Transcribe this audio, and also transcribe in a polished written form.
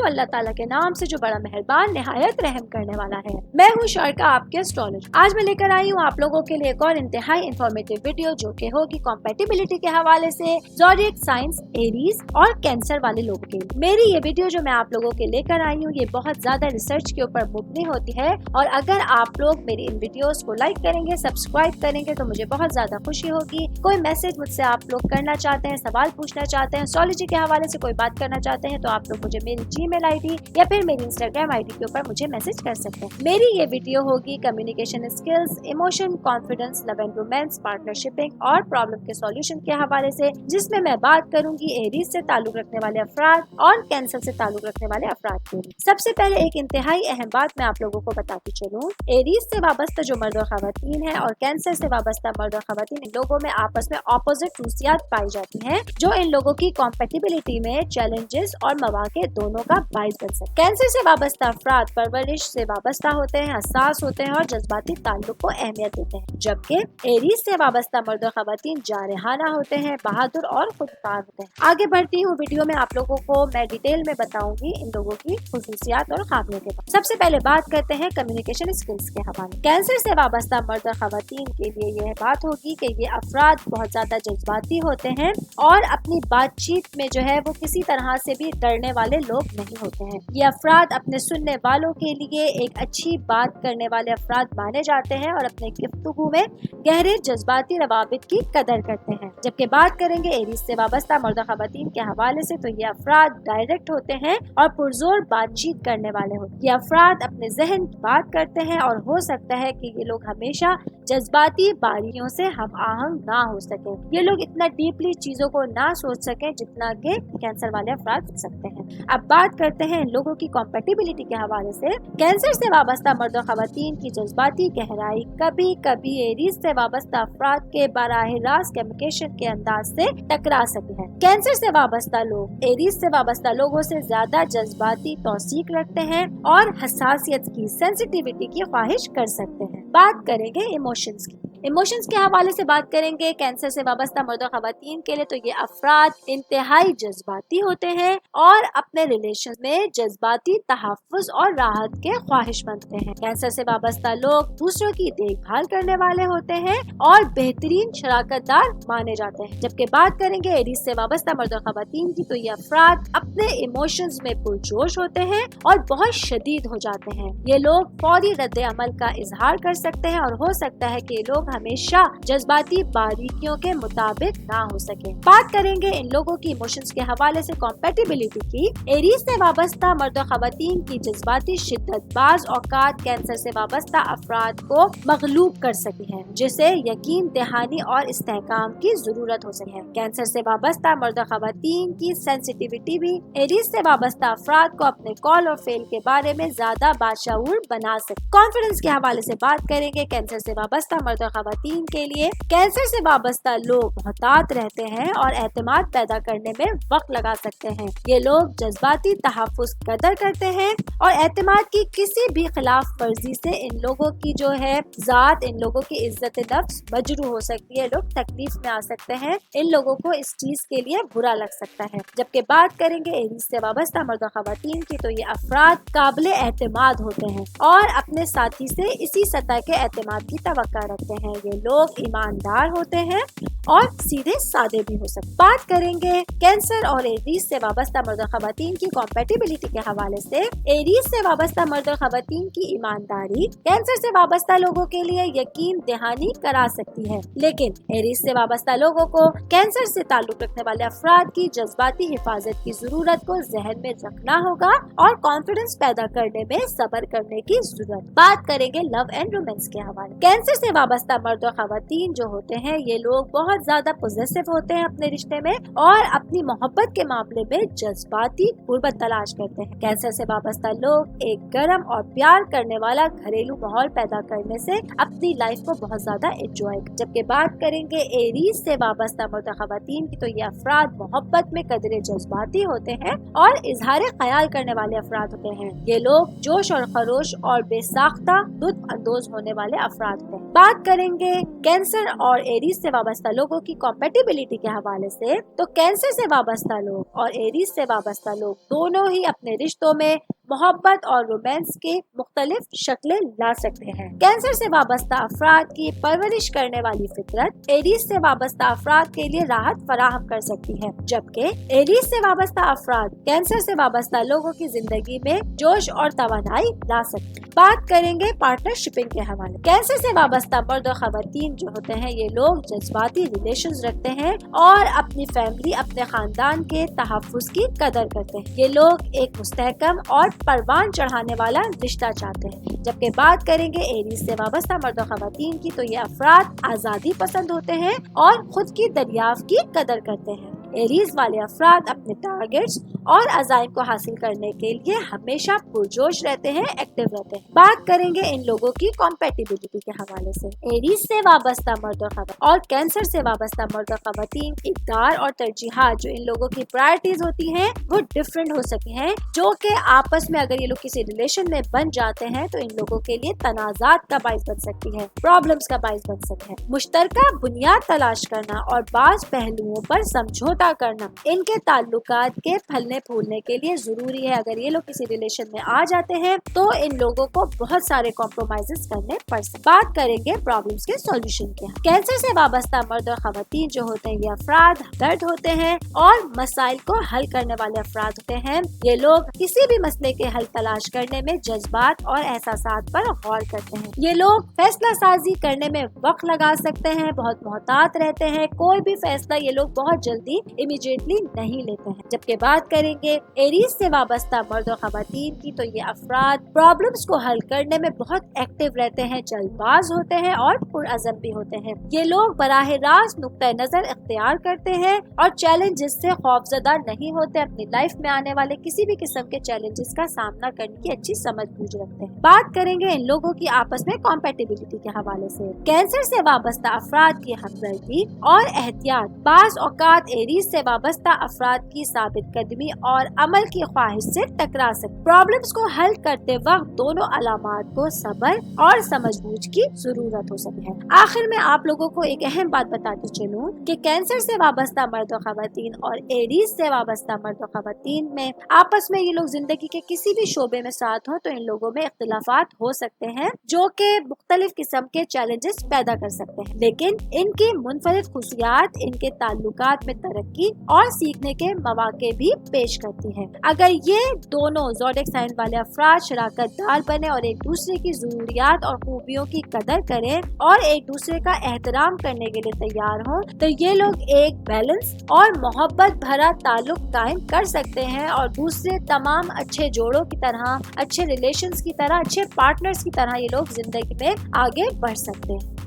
अल्लाह ताला के नाम से जो बड़ा मेहरबान निहायत रहम करने वाला है। मैं हूँ शारका, आपके एस्ट्रोलॉजर। आज मैं लेकर आई हूँ आप लोगों के लिए एक और इंतहाई इंफॉर्मेटिव वीडियो, जो कि होगी कॉम्पेटिबिलिटी के हवाले से ज़ोडिएक साइंस एरीज और कैंसर वाले लोगों के लिए। मेरी ये वीडियो जो मैं आप लोगों के लेकर आई हूँ, ये बहुत ज्यादा रिसर्च के ऊपर मुबनी होती है, और अगर आप लोग मेरी इन वीडियोस को लाइक करेंगे, सब्सक्राइब करेंगे, तो मुझे बहुत ज्यादा खुशी होगी। कोई मैसेज मुझसे आप लोग करना चाहते हैं, सवाल पूछना चाहते हैं, एस्ट्रोलॉजी के हवाले से कोई बात करना चाहते हैं, तो आप लोग मुझे मेरी जीमेल आईडी या फिर मेरी इंस्टाग्राम आईडी के ऊपर मुझे मैसेज कर सकते हैं। मेरी ये वीडियो होगी communication skills, emotion, confidence, love and romance, partnershipping और प्रॉब्लम के सॉल्यूशन के हवाले से, जिसमें मैं बात करूंगी एरीज से ताल्लुक रखने वाले अफराद और कैंसर से ताल्लुक रखने वाले अफराद के लिए। सबसे पहले एक इंतहाई अहम बात मैं आप लोगों को बताती चलूं। एरीज से वाबस्ता जो मर्द और खवातीन है और कैंसर से वाबस्ता मर्द और खवातीन, इन लोगों में आपस में ऑपोजिट खसूसियात पाई जाती हैं, जो इन लोगों की कॉम्पेटिबिलिटी में चैलेंजेस और मौके दोनों का बाइस बन सकते हैं। कैंसर से वाबस्ता अफराद परवरिश से वाबस्ता होते हैं, हसास होते हैं और जज्बाती ताल्लुक को अहमियत देते हैं, जबकि एरीज से वाबस्ता मर्द और खवातीन जारहाना होते हैं, बहादुर और खुदकार होते हैं। आगे बढ़ती हूँ वीडियो में आप लोगों को मैं डिटेल में बताऊंगी इन लोगों की खुसूसियात और खामियों के बारे में। सबसे पहले बात करते हैं कम्युनिकेशन स्किल्स के हवाले। कैंसर से वाबस्ता मर्द और खवातीन के लिए यह बात होगी कि ये अफराद बहुत ज्यादा जज्बाती होते हैं और अपनी बातचीत में जो है वो किसी तरह से भी डरने वाले लोग नहीं होते हैं। ये अफराद अपने सुनने वालों के लिए एक अच्छी बात करने वाले अफराद माने जाते हैं और अपने गुफ्तगू में गहरे जज्बाती रवाबित की कदर करते हैं। जबकि बात करेंगे एरीज से वाबस्ता मर्द और खवातीन के हवाले से, तो ये अफराद डायरेक्ट होते हैं और पुरजोर बातचीत करने वाले होते हैं। ये अफराद अपने जहन की बात करते हैं और हो सकता है कि ये लोग हमेशा जज्बाती बारियों से हम आहंग ना हो सके। ये लोग इतना डीपली चीजों को ना सोच सके जितना कि कैंसर वाले अफराद सोच सकते हैं। अब बात करते हैं इन लोगों की कॉम्पेटिबिलिटी के हवाले से। कैंसर से वाबस्ता मर्द और खवातीन की जज्बाती गहराई कभी कभी एरीज से वाबस्ता अफराद के बराह रास्त कम्युनिकेशन के अंदाज से टकरा सकती है। कैंसर से वाबस्ता लोग एरीज से वाबस्ता लोगों से ज्यादा जज्बाती तौसीक रखते हैं और हसासियत की, सेंसिटिविटी की ख्वाहिश कर सकते हैं। बात करेंगे इमोशंस की। इमोशंस के हवाले से बात करेंगे कैंसर से वाबस्ता मर्द और खवातीन के लिए, तो ये अफराद इंतहाई जज्बाती होते हैं और अपने रिलेशन में जज्बाती तहफ़्फ़ुज़ और राहत के ख्वाहिशमंद होते हैं। कैंसर से वाबस्ता लोग दूसरों की देखभाल करने वाले होते हैं और बेहतरीन शराकतदार माने जाते हैं। जबकि बात करेंगे एरीज से वाबस्ता मर्द और खवातीन की, तो ये अफराद अपने इमोशंस में पुरजोश होते हैं और बहुत शदीद हो जाते हैं। ये लोग फौरी रद्द अमल का इजहार कर सकते हैं और हो सकता है कि लोग हमेशा जज्बाती बारीकियों के मुताबिक ना हो सके। बात करेंगे इन लोगों की इमोशंस के हवाले से कॉम्पेटिबिलिटी की। एरीज से वाबस्ता मर्द और खवातीन की जज्बाती शिद्दत बाज औकात कैंसर से वाबस्ता अफराद को मगलूब कर सकती है, जिसे यकीन दहानी और इस्तेहकाम की जरूरत हो सके। कैंसर से वाबस्ता मर्द और खवातीन की सेंसिटिविटी भी एरीज से वाबस्ता अफराद को अपने कॉल और फेल के बारे में ज्यादा बाशऊर बना सकते। कॉन्फिडेंस के हवाले से बात करेंगे कैंसर से वाबस्ता मर्द और खवातीन के लिए। कैंसर से वाबस्ता लोग मोहतात रहते हैं और एतमाद पैदा करने में वक्त लगा सकते हैं। ये लोग जज्बाती तहफ़्फ़ुज़ कदर करते हैं और एतमाद की किसी भी खिलाफ वर्जी से इन लोगों की जो है जात, इन लोगों की इज्जत नफ्स मजरू हो सकती है। लोग तकलीफ में आ सकते हैं, इन लोगों को इस चीज के लिए बुरा लग सकता है। जबकि बात करेंगे एरीज से वाबस्ता मर्द और खवातीन की, तो ये अफराद काबिल एतमाद होते हैं और अपने साथी से इसी सतह के एतमाद की तवक्का रखते हैं। ये लोग ईमानदार होते हैं और सीधे सादे भी हो सकते। बात करेंगे कैंसर और एरीज से वाबस्ता मर्द और खवातीन की कॉम्पेटिबिलिटी के हवाले से। एरीज से वाबस्ता मर्द और खवातीन की ईमानदारी कैंसर से वाबस्ता लोगों के लिए यकीन दहानी करा सकती है, लेकिन एरीज से वाबस्ता लोगों को कैंसर से ताल्लुक रखने वाले अफराद की जज्बाती हिफाजत की जरूरत को जहन में रखना होगा और कॉन्फिडेंस पैदा करने में सब्र करने की जरूरत। बात करेंगे लव एंड रोमांस के हवाले। कैंसर से वाबस्ता मर्द और खवातीन जो होते हैं, ये लोग बहुत ज्यादा पॉजिटिव होते हैं अपने रिश्ते में और अपनी मोहब्बत के मामले में जज्बाती गुर्बत तलाश करते हैं। कैंसर से वाबस्ता लोग एक गर्म और प्यार करने वाला घरेलू माहौल पैदा करने से अपनी लाइफ को बहुत ज्यादा एंजॉय। जबकि बात करेंगे एरीज से वाबस्ता मर्द और खवातीन की, तो ये अफराद मोहब्बत में कदरे जज्बाती होते ہوتے ہیں اور اظہار خیال کرنے والے افراد ہوتے ہیں. یہ لوگ جوش اور خروش اور بے ساختہ لطف اندوز ہونے والے افراد ہوتے ہیں. بات کریں گے کینسر اور ایریز سے وابستہ لوگوں کی کمپیٹیبلٹی کے حوالے سے. تو کینسر سے وابستہ لوگ اور ایریز سے وابستہ لوگ دونوں ہی اپنے رشتوں میں محبت اور رومانس کے مختلف شکلیں لا سکتے ہیں. کینسر سے وابستہ افراد کی پرورش کرنے والی فطرت ایریز سے وابستہ افراد کے لیے راحت فراہم کر سکتی ہے، جبکہ ایریز سے وابستہ افراد کینسر سے وابستہ لوگوں کی زندگی میں جوش اور توانائی لا سکتے ہیں. بات کریں گے پارٹنر شپنگ کے حوالے. کینسر سے وابستہ مرد اور خواتین جو ہوتے ہیں یہ لوگ جذباتی ریلیشنز رکھتے ہیں اور اپنی فیملی، اپنے خاندان کے تحفظ کی قدر کرتے ہیں. یہ لوگ ایک مستحکم اور پروان چڑھانے والا رشتہ چاہتے ہیں. جبکہ بات کریں گے ایریز سے وابستہ مرد و خواتین کی تو یہ افراد آزادی پسند ہوتے ہیں اور خود کی دریافت کی قدر کرتے ہیں. ایریز والے افراد اپنے ٹارگیٹس اور عزائم کو حاصل کرنے کے لیے ہمیشہ پرجوش رہتے ہیں، ایکٹیو رہتے ہیں. بات کریں گے ان لوگوں کی کمپیٹیبلٹی کے حوالے سے. ایریز سے وابستہ مرد و خواتین اور کینسر سے وابستہ مرد و خواتین اقدار اور ترجیحات جو ان لوگوں کی پرائرٹیز ہوتی ہیں وہ ڈفرینٹ ہو سکتی ہیں، جو کہ آپس میں اگر یہ لوگ کسی ریلیشن میں بن جاتے ہیں تو ان لوگوں کے لیے تنازعات کا باعث بن سکتی ہے، پرابلمس کا باعث بن سکتے ہیں. مشترکہ بنیاد تلاش کرنا اور بعض پہلوؤں پر سمجھوتا کرنا ان کے تعلقات کے پھلنے پھولنے کے لیے ضروری ہے. اگر یہ لوگ کسی ریلیشن میں آ جاتے ہیں تو ان لوگوں کو بہت سارے کمپرومائزز کرنے پڑ سکتے. بات کریں گے پرابلمس کے سولوشن کے. کینسر سے وابستہ مرد اور خواتین جو ہوتے ہیں یہ افراد درد ہوتے ہیں اور مسائل کو حل کرنے والے افراد ہوتے ہیں. یہ لوگ کسی بھی مسئلے کے حل تلاش کرنے میں جذبات اور احساسات پر غور کرتے ہیں. یہ لوگ فیصلہ سازی کرنے میں وقت لگا سکتے ہیں، بہت محتاط رہتے ہیں، کوئی بھی فیصلہ یہ لوگ بہت جلدی امیڈیٹلی نہیں لیتے ہیں. جبکہ بات کریں گے ایریز سے وابستہ مرد و خواتین کی تو یہ افراد پرابلمس کو حل کرنے میں بہت ایکٹیو رہتے ہیں، جلد باز ہوتے ہیں اور پرعزم بھی ہوتے ہیں. یہ لوگ براہ راست نقطہ نظر اختیار کرتے ہیں اور چیلنجز سے خوفزدہ نہیں ہوتے، اپنی لائف میں آنے والے کسی بھی قسم کے چیلنجز کا سامنا کرنے کی اچھی سمجھ بوجھ رکھتے ہیں. بات کریں گے ان لوگوں کی آپس میں کمپیٹیبلٹی کے حوالے سے. کینسر سے وابستہ افراد کی ہمدردی اور احتیاط بعض اوقات ایریز سے وابستہ افراد کی ثابت قدمی اور عمل کی خواہش سے ٹکرا سکتے. پرابلمس کو حل کرتے وقت دونوں علامات کو صبر اور سمجھ بوجھ کی ضرورت ہو سکتی ہے. آخر میں آپ لوگوں کو ایک اہم بات بتاتی چلوں کہ کینسر سے وابستہ مرد و خواتین اور ایریز سے وابستہ مرد و خواتین میں آپس میں یہ لوگ زندگی کے کسی بھی شعبے میں ساتھ ہوں تو ان لوگوں میں اختلافات ہو سکتے ہیں جو کہ مختلف قسم کے چیلنجز پیدا کر سکتے ہیں، لیکن ان کی منفرد خصوصیات ان کے تعلقات میں ترقی اور سیکھنے کے مواقع بھی پیش کرتی ہیں. اگر یہ دونوں زوڈیک سائن والے افراد شراکت دار بنے اور ایک دوسرے کی ضروریات اور خوبیوں کی قدر کریں اور ایک دوسرے کا احترام کرنے کے لیے تیار ہوں تو یہ لوگ ایک بیلنس اور محبت بھرا تعلق قائم کر سکتے ہیں اور دوسرے تمام اچھے جوڑوں کی طرح، اچھے ریلیشنز کی طرح، اچھے پارٹنرز کی طرح یہ لوگ زندگی میں آگے بڑھ سکتے ہیں.